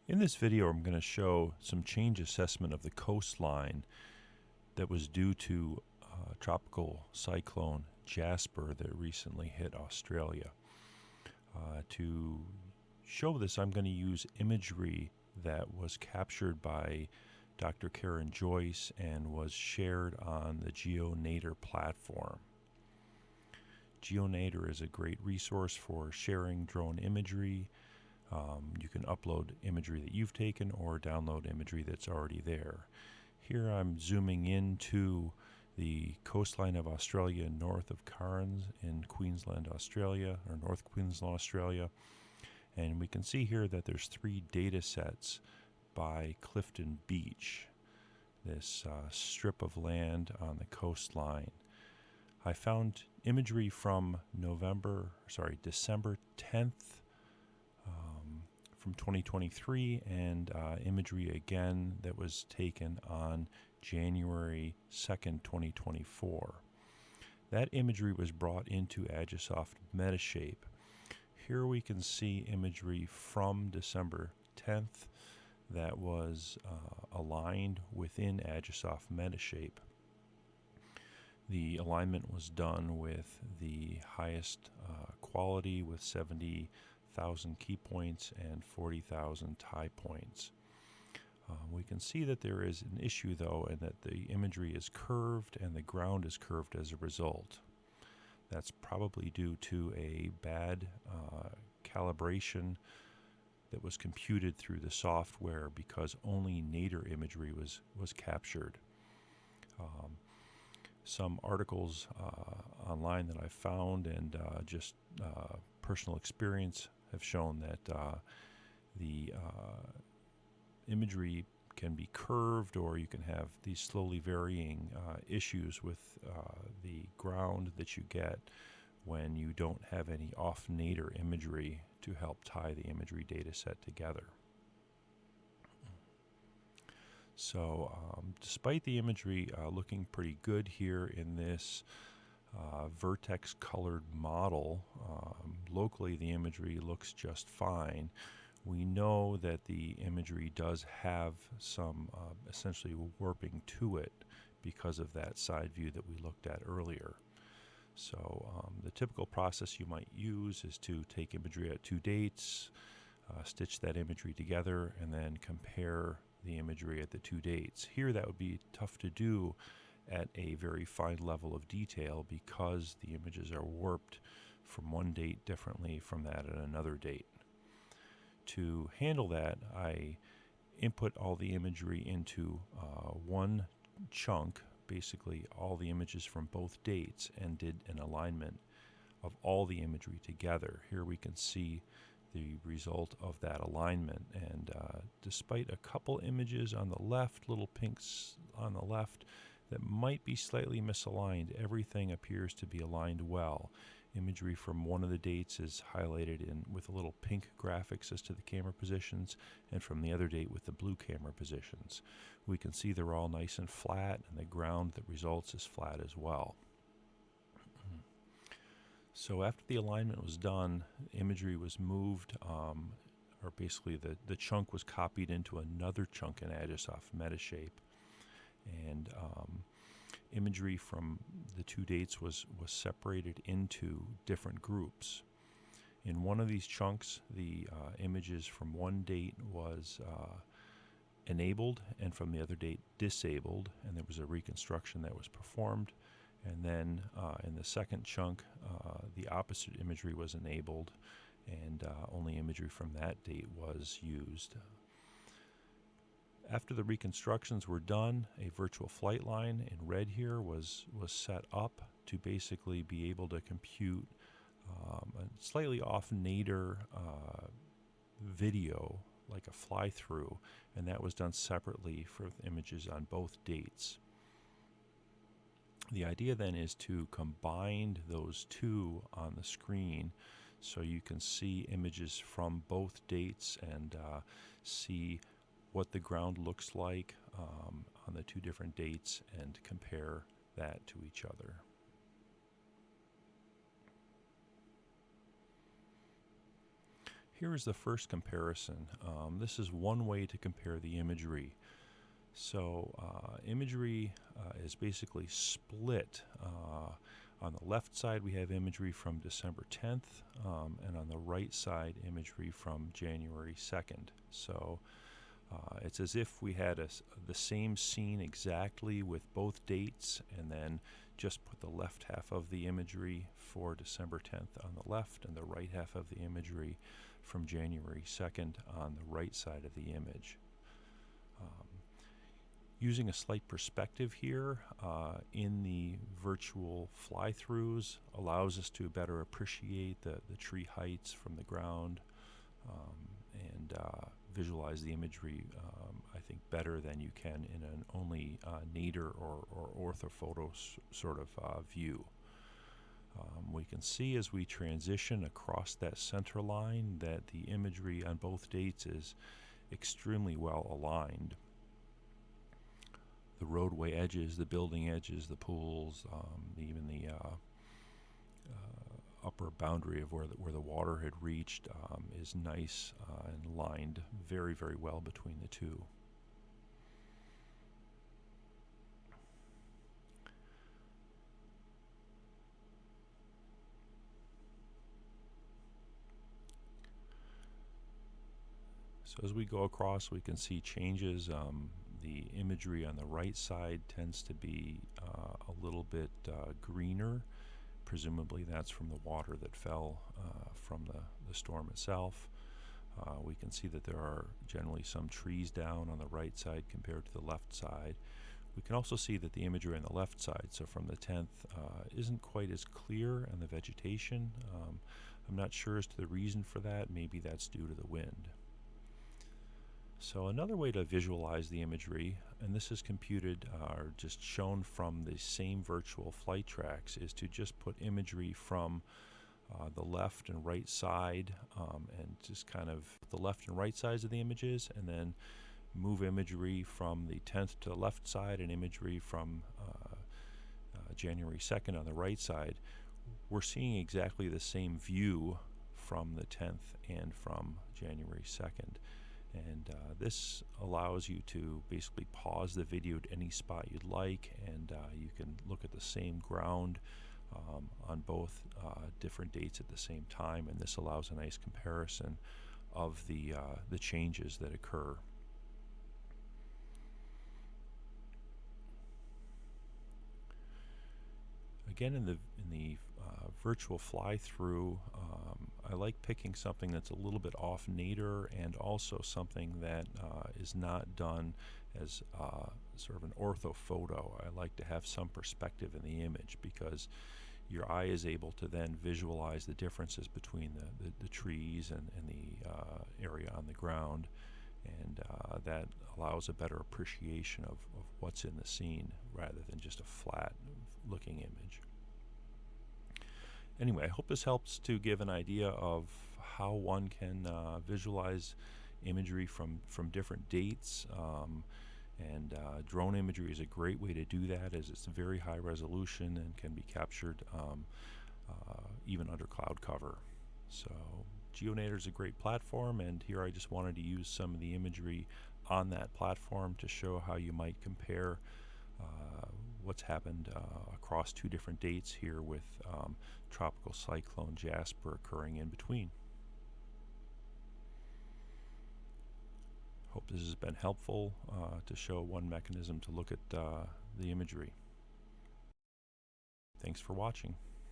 In this video, I'm going to show some change assessment of the coastline that was due to tropical cyclone Jasper that recently hit Australia. To show this, I'm going to use imagery that was captured by Dr. Karen Joyce and was shared on the GeoNadir platform. GeoNadir is a great resource for sharing drone imagery. You can upload imagery that you've taken or download imagery that's already there. Here I'm zooming into the coastline of Australia north of Cairns in Queensland, Australia, or North Queensland, Australia. And we can see here that there's 3 data sets by Clifton Beach, this strip of land on the coastline. I found imagery from December 10th from 2023 and imagery again that was taken on January 2nd, 2024. That imagery was brought into Agisoft Metashape. Here we can see imagery from December 10th that was aligned within Agisoft Metashape. The alignment was done with the highest quality with 70,000 key points and 40,000 tie points. We can see that there is an issue though, and that the imagery is curved and the ground is curved as a result. That's probably due to a bad calibration that was computed through the software because only nadir imagery was captured. Some articles online that I found and just personal experience have shown that the imagery can be curved, or you can have these slowly varying issues with the ground that you get when you don't have any off-nadir imagery to help tie the imagery data set together. So despite the imagery looking pretty good here in this vertex colored model, locally the imagery looks just fine. We know that the imagery does have some essentially warping to it because of that side view that we looked at earlier. So the typical process you might use is to take imagery at 2 dates, stitch that imagery together, and then compare the imagery at the 2 dates. Here that would be tough to do at a very fine level of detail because the images are warped from one date differently from that at another date. To handle that, I input all the imagery into one chunk, basically all the images from both dates, and did an alignment of all the imagery together. Here we can see the result of that alignment, and despite a couple images on the left, little pinks on the left, that might be slightly misaligned, everything appears to be aligned well. Imagery from one of the dates is highlighted in with a little pink graphics as to the camera positions, and from the other date with the blue camera positions. We can see they're all nice and flat, and the ground that results is flat as well. So after the alignment was done, imagery was moved, or basically the chunk was copied into another chunk in Agisoft Metashape, and imagery from the 2 dates was separated into different groups. In one of these chunks, the images from one date was enabled, and from the other date disabled, and there was a reconstruction that was performed. And then in the second chunk, the opposite imagery was enabled, and only imagery from that date was used. After the reconstructions were done, a virtual flight line in red here was set up to basically be able to compute a slightly off-nadir video, like a fly-through, and that was done separately for images on both dates. The idea then is to combine those two on the screen so you can see images from both dates and see what the ground looks like on the 2 different dates and compare that to each other. Here is the first comparison. This is one way to compare the imagery. So imagery is basically split. On the left side we have imagery from December 10th, and on the right side imagery from January 2nd. So it's as if we had the same scene exactly with both dates, and then just put the left half of the imagery for December 10th on the left and the right half of the imagery from January 2nd on the right side of the image. Using a slight perspective here in the virtual fly-throughs allows us to better appreciate the tree heights from the ground, and visualize the imagery, I think, better than you can in an only nadir or orthophoto sort of view. We can see as we transition across that center line that the imagery on both dates is extremely well aligned. The roadway edges, the building edges, the pools, even the upper boundary of where the water had reached is nice and lined very, very well between the two. So as we go across, we can see changes. The imagery on the right side tends to be a little bit greener. Presumably that's from the water that fell from the storm itself. We can see that there are generally some trees down on the right side compared to the left side. We can also see that the imagery on the left side, so from the 10th, isn't quite as clear in the vegetation. I'm not sure as to the reason for that. Maybe that's due to the wind. So another way to visualize the imagery, and this is computed or just shown from the same virtual flight tracks, is to just put imagery from the left and right side, and just kind of the left and right sides of the images, and then move imagery from the 10th to the left side and imagery from January 2nd on the right side. We're seeing exactly the same view from the 10th and from January 2nd. And this allows you to basically pause the video at any spot you'd like, and you can look at the same ground on both different dates at the same time, and this allows a nice comparison of the changes that occur. Again, in the virtual fly-through, I like picking something that's a little bit off nadir, and also something that is not done as sort of an orthophoto. I like to have some perspective in the image, because your eye is able to then visualize the differences between the trees and the area on the ground, and that allows a better appreciation of what's in the scene rather than just a flat looking image. Anyway, I hope this helps to give an idea of how one can visualize imagery from different dates, and drone imagery is a great way to do that, as it's very high resolution and can be captured even under cloud cover. So GeoNadir is a great platform, and here I just wanted to use some of the imagery on that platform to show how you might compare what's happened across two different dates here, with Tropical Cyclone Jasper occurring in between. Hope this has been helpful to show one mechanism to look at the imagery. Thanks for watching.